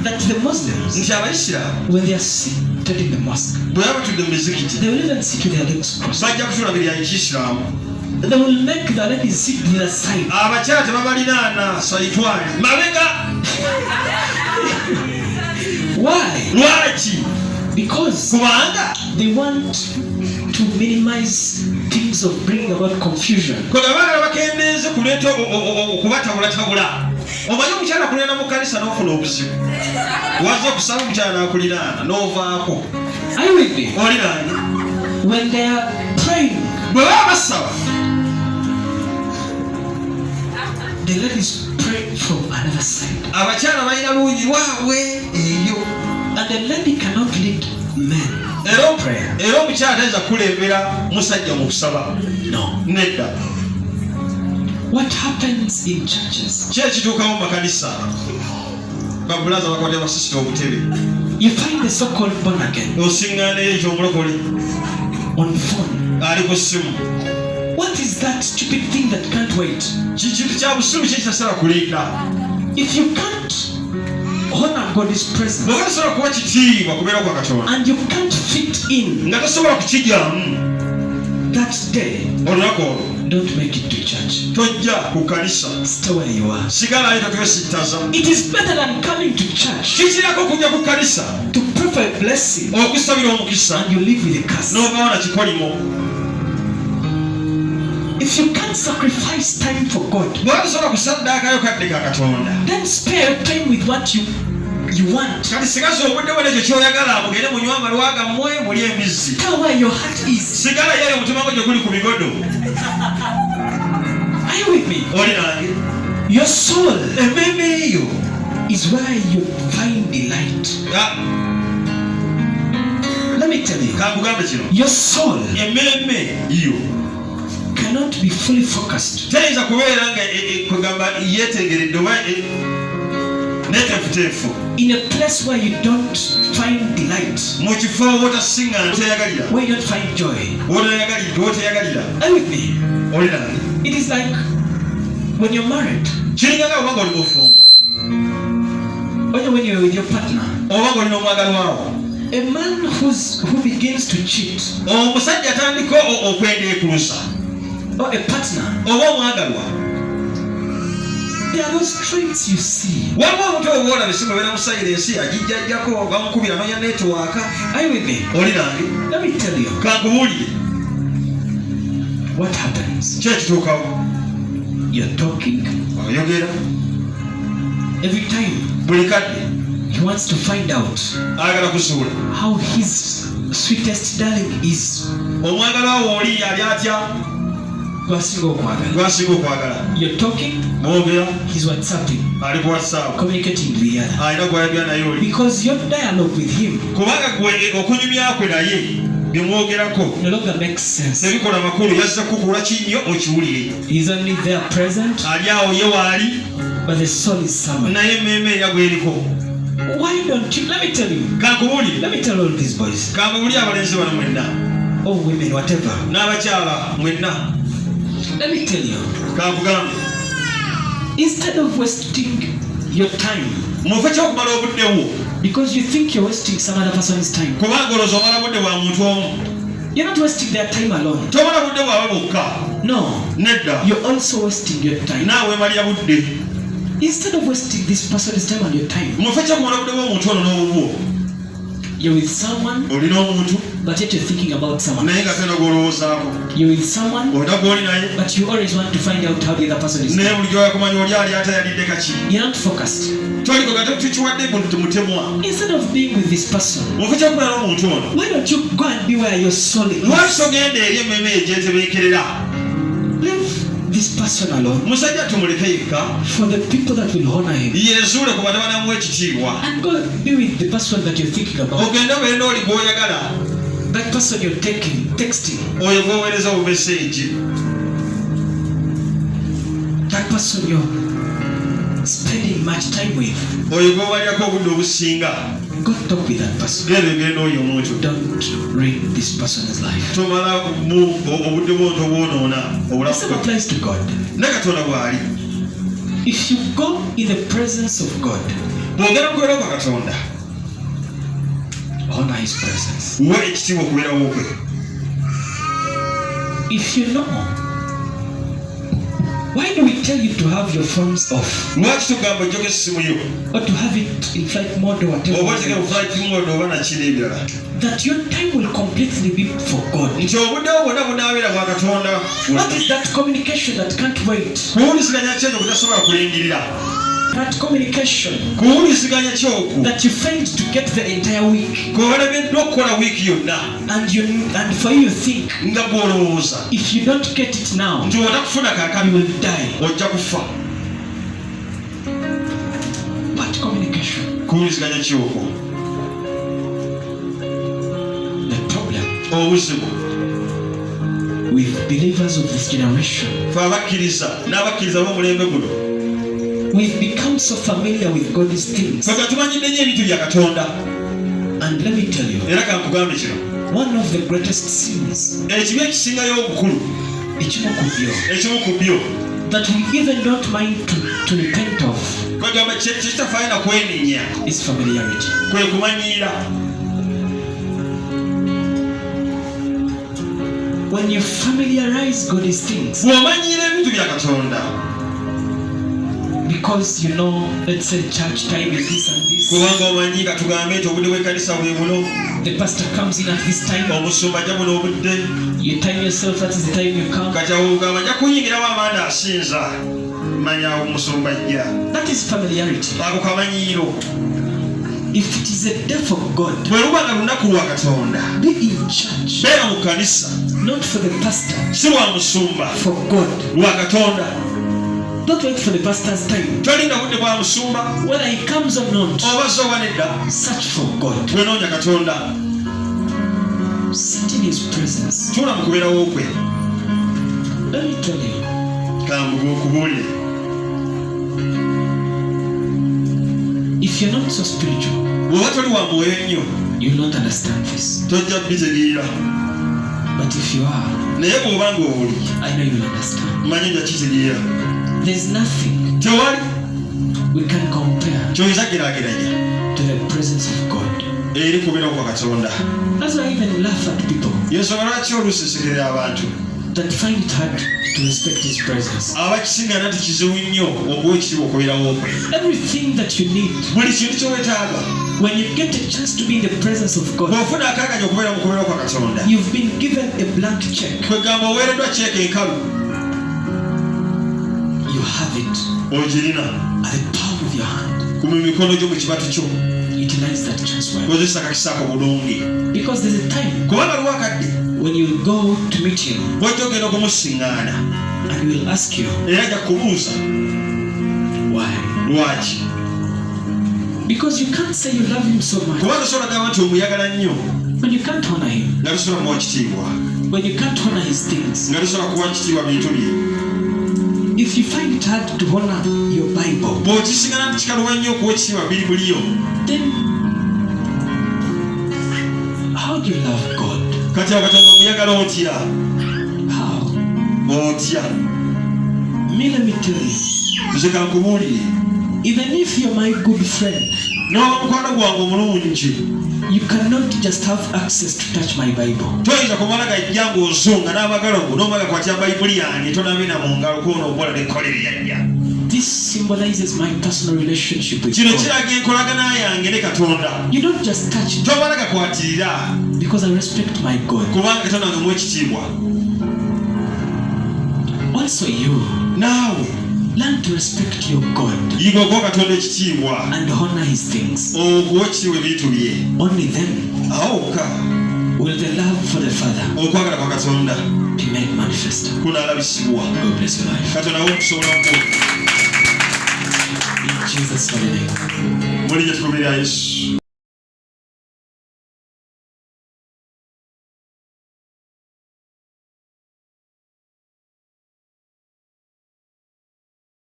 that the Muslims, nti abayisiraamu when they are seated in the mosque, bwe baba batudde mu mizikiti they will even sit with their legs crossed. bajja kutuula biri ya kiisiraamu. They will make the ladies sit to the side. Abakyala tebabalinaana sayitwali mabega. Why? Lwaki? Because kubanga they want to minimize things of bringing about confusion. Kwe baagala bakendeeze kuleeta okubatabulatabula. Omanyi omukyala akuliraana mu kkanisa n'ofuna obuzibu. Wazza okusaba omukyala n'akuliraana n'ovaako. Are you with me? Oliraanye? When they are praying, bwe baba basaba, the ladies pray from another side. abakyala balina lungi waabwe eyo. And the lady cannot lead men Era prayer. era omukyala tayinza kulembera musajja mu kusaba. No. Nedda. What happens in churches? Ki ekituukawo mu makanisa? Babulaza bakwatira basisita obutebe. You find the so-called born again Osiŋŋaana ekyo omulokole on phone. ali ku ssimu. What is that stupid thing that can't wait? Kintu kya busuulu ki ekitasala kulinda. If you can't honor God's presence Bw'oba tasobola kuba kitiibwa kubeera kwa Katonda and you can't fit in nga tasobola kukijjamu that day, olunaku olwo, don't make it to church. tojja ku kanisa. Stay where you are. Sigalayo totwesittaza. It is better than coming to church Kikirako okujja ku kanisa to pray for a blessing okusabira omukisa and you live with a curse. n'ovaawo na kikolimo. If you can't sacrifice time for God, Bw'oba tasobola kusaddaakayo kadde ka Katonda, then spare your time with what you want. kati sigaza obudde bwe n'ekyo kyoyagala mugende munywe amalwa gammwe muli embizzi. Tell where your heart is. Sigala yali omutima gwo gye guli ku bigodo. Are you with me? Oli nange? Your soul Emmeeme eyo is where you find delight. Let me tell you, kankugambe kino, your soul emmeeme yo cannot be fully focused teyinza kubeera nga kwegamba yeetegeredde oba neteefuteefu in a place where you don't find delight, mu kifo wotasiŋŋana teyagalira, where you don't find joy. woteyagalira. Are you with me? Oli nange? It is like when you're married, Kiringanga oba ng'oli mufumbo or when you're with your partner. oba ng'olina omwagalwawo. A man who begins to cheat, Omusajja atandika okwendeekulusa or a partner, oba omwagalwa, there are those traits you see. waliwo omuntu oba olaba essimu ebeera musayira ensi agijjajjako bamukubira nonya neetwaaka. Are you with me? Oli nange? Let me tell you Kankubuulire what happens. ki ekituukawo. You're talking Oyogera every time. buli kadde He wants to find out ayagala kusuula how his sweetest darling is. omwagalwa wo oli yali atya Gwasinga okwagala. gwasinga okwagala. You're talking, Mwogera he's WhatsApping, ali ku WhatsApp, communicating with the other. alina gwayogera naye oli, Because your dialogue with him kubanga gwe okunyumyakwe naye byemwogerako no longer makes sense. tebikola makulu. Yazza kukula kinyo okiwulire. He's only there present, Ali awo ye waali but the soul is somewhere. naye emmeeme era gweriko. Why don't you? Let me tell you. Kankubuulire, Let me tell all these boys, kankubuulire abalenzi bano mwenna or women, whatever. n'abakyala mwenna, Let me tell you. kankugambe Instead of wasting your time, mufe kyokumala obudde bwo because you think you're wasting some other person's time, kubanga olowooza omala budde bwa muntu omu. you're not wasting their time alone. Tomala budde bwawe bwokka, No, nedda, you're also wasting your time. naawe emalira budde. Instead of wasting this person's time and your time, Mufe kyokumala budde bw'omuntu ono n'obubwo. you're with someone, Olina omuntu but yet you're thinking about someone. naye nga tena gwolowoozaako. You're with someone, Olina gw'oli naye but you always want to find out how the other person is. naye bulijjo yakumanya oli ali atayalidde kaki. You're not focused. Tolikoga tukiwadde muntu temutemwa. Instead of being with this person, Mufe kyokumala n'omuntu ono. why don't you go and be where your soul is? Lwaki togenda eri emmeeme egyetebeekerera? Leave this person alone Musajja tumuleke yekka for the people that will honor him. yeezuule ku bantu banamuwa ekitiibwa. And go be with the person that you're thinking about. Ogende obeere n'oli gw'oyagala, That person you're texting. oyo gw'oweereza obumeseegi. That person you're spending much time with. Oyo gw'obalyako obudde obusinga. Go talk with that person. Genda oyo omuntu. Don't ruin this person's life. Tomala obudde bwonto bwonoona The obulamu same bwe. applies to God. Ne Katonda bw'ali. If you go in the presence of God, bw'ogenda kubeera kwa Katonda honor his presence. wa ekitiibwa okubeerawo kwe. If you know, why do we tell you to have your phones off? Lwaki tugamba ojjoga essimu yo Or to have it in flight mode or oba otegere whatever? mu flight mode oba nakiri ebirala, That your time will completely be for God. nti obuddewo bwonna bunaabeera bwa Katonda. What is that communication that can't wait? Kuwuliziganya ki ekyo kutasobola kulingirira? That communication Kuwuliziganya ki okwo that you failed to get the entire week. kwe walemeddwa okukola wiiki yonna And for you think, nga gw'olowooza if you don't get it now, nti otakufuna you kaakano will die. ojja kufa. What communication? Kuwuliziganya ki okwo? The problem Obuzibu with believers of this generation, fe abakkiriza n'abakkiriza b'omulembe guno we've become so familiar with God's things. feka tumanyidde nnyo ebintu bya Katonda. And let me tell you, Era kankugambe kino, one of the greatest sins, ekibi ekisingayo obukulu ekimu ku byo that we even don't mind to repent of, kwegamba kitafaayo na kwenenya is familiarity. kwe kumanyiira. When you familiarize God's things, bw'omanyiira ebintu bya Katonda because you know, let's say church time is this and this, kubanga omanyi katugambe nti obudde bw'ekkanisa bwe buno, the pastor comes in at this time, omusumba ajja buno obudde, you time yourself, that is the time you come. kati awogamba ajja kuyingirawo amanda asinza, manya omusumba ajja. That is familiarity. Ako kamanyiiro. If it is a day for God, bwe luba nga lunaku lwa Katonda, be in church, beera mu kkanisa, not for the pastor, si lwa musumba, for God. lwa Katonda. Don't wait for the pastor's time. Tolinda budde bwa musumba Whether he comes or not, oba zo oba nedda, search for God. twenoonya Katonda, Sit in his presence. tuula mu kubeerawo kwe. Let me tell you, Kubuulire, if you're not so spiritual, bw'oba toli wa mwoyo nnyo you will not understand this. tojja bitegeera, But if you are, naye bw'oba ng'oli I know you will understand. manyi nja kitegeera. There's nothing Tewali we can compare kyoyinza geraageranya to the presence of God. eri kubeerawo kwa Katonda. That's why I even laugh at people Yensonga lwaki oluusi nsekerera abantu that find it hard to respect his presence. abakisinga nti kizibu nnyo okuwa ekitiibwa okubeerawo kwe. Everything that you need, Buli kintu ky'owetaaga when you get a chance to be in the presence of God, bw'ofuna akaaganya okubeera mu kubeerawo kwa Katonda, you've been given a blank check. kwegamba oweereddwa kyeka enkalu, You have it ogirina at the palm of your hand. ku mikono gyo mu kibatu kyo. Utilize that chance well. Kozesa akakisa ako bulungi, Because there's a time kubanga lwakadde when you will go to meet him bw'ojja ogenda okumusiŋŋaana and he will ask you, era ajja kubuuza why? lwaki. Because you can't say you love him so much Kubanga tosobola gamba nti omuyagala nnyo when you can't honor him, nga tosobola muwa kitiibwa, when you can't honor his things. nga tosobola kuwa kitiibwa bintu bye. If you find it hard to honor your Bible, bw'okisiŋŋaana nti kikaluba nnyo okuwa ekitiibwa Bibuli yo, then how do you love God? kati awo Katonda omuyagala otya? How? Otya? Me, let me tell you, Nze kankubuulire, even if you're my good friend, n'oba mukwano gwange omulungi, you cannot just have access to touch my Bible. toyinza kumala gajja ng'ozunga n'amagalo go n'omala kwatya Bayibuli yange tonabina mu ngalo kuona okola n'ekkolere yajja. This symbolizes my personal relationship with Kino God. kiraga enkolagana yange ne Katonda. You don't just touch it Tomala gakwatirira because I respect my God. kubanga Katonda nga muwa ekitiibwa. Also you, Naawe learn to respect your God yiga okuwa Katonda ekitiibwa, and honor his things. okuwa ekitiibwa ebintu bye. Only then Awo wokka will the love for the Father okwagala kwa Katonda be made manifest. kunaalabisibwa. God bless your life. Katonda awo okusobola okuwa In Jesus' holy name. mu linnya tukubeera Yesu.